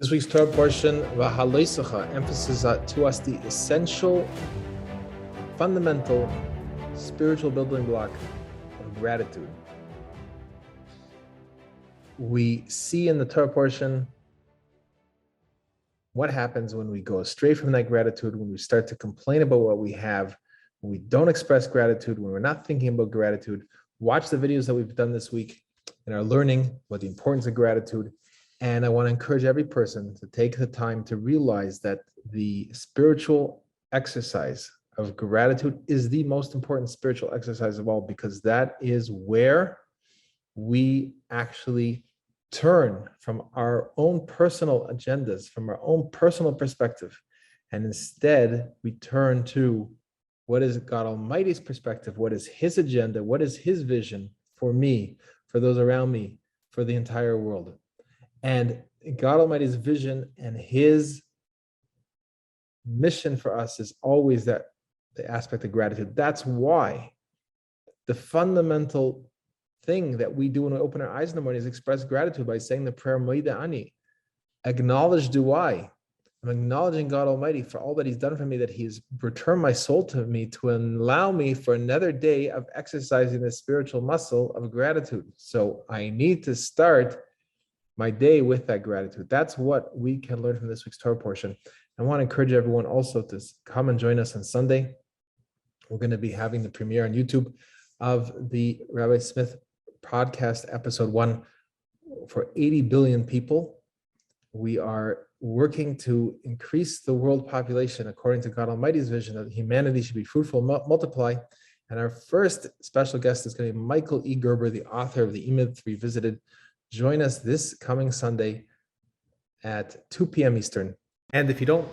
This week's Torah portion, Behaalotecha, emphasizes to us the essential, fundamental, spiritual building block of gratitude. We see in the Torah portion what happens when we go astray from that gratitude, when we start to complain about what we have, when we don't express gratitude, when we're not thinking about gratitude. Watch the videos that we've done this week and are learning about the importance of gratitude. And I want to encourage every person to take the time to realize that the spiritual exercise of gratitude is the most important spiritual exercise of all, because that is where we actually turn from our own personal agendas, from our own personal perspective, and instead we turn to what is God Almighty's perspective, what is His agenda, what is His vision for me, for those around me, for the entire world. And God Almighty's vision and His mission for us is always that the aspect of gratitude. That's why the fundamental thing that we do when we open our eyes in the morning is express gratitude by saying the prayer Moida Ani. Acknowledge do I. I'm acknowledging God Almighty for all that He's done for me, that He's returned my soul to me to allow me for another day of exercising the spiritual muscle of gratitude. So I need to start my day with that gratitude. That's what we can learn from this week's Torah portion. I want to encourage everyone also to come and join us on Sunday. We're going to be having the premiere on YouTube of the Rabbi Smith podcast, episode 1, for 80 billion people. We are working to increase the world population according to God Almighty's vision that humanity should be fruitful, multiply. And our first special guest is going to be Michael E. Gerber, the author of the E-Myth Revisited. Join us this coming Sunday at 2 p.m. Eastern. And if you don't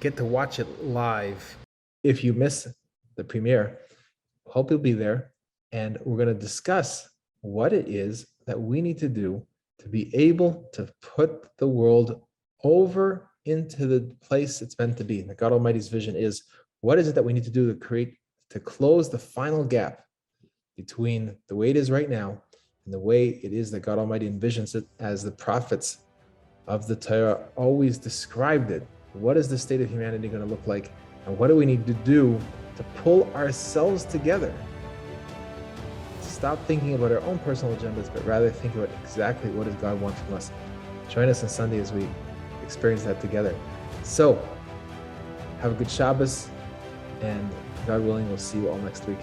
get to watch it live, if you miss the premiere, hope you'll be there. And we're going to discuss what it is that we need to do to be able to put the world over into the place it's meant to be. The God Almighty's vision is, what is it that we need to do to close the final gap between the way it is right now and the way it is that God Almighty envisions it, as the prophets of the Torah always described it. What is the state of humanity going to look like? And what do we need to do to pull ourselves together? Stop thinking about our own personal agendas, but rather think about exactly what does God want from us. Join us on Sunday as we experience that together. So, have a good Shabbos, and God willing, we'll see you all next week.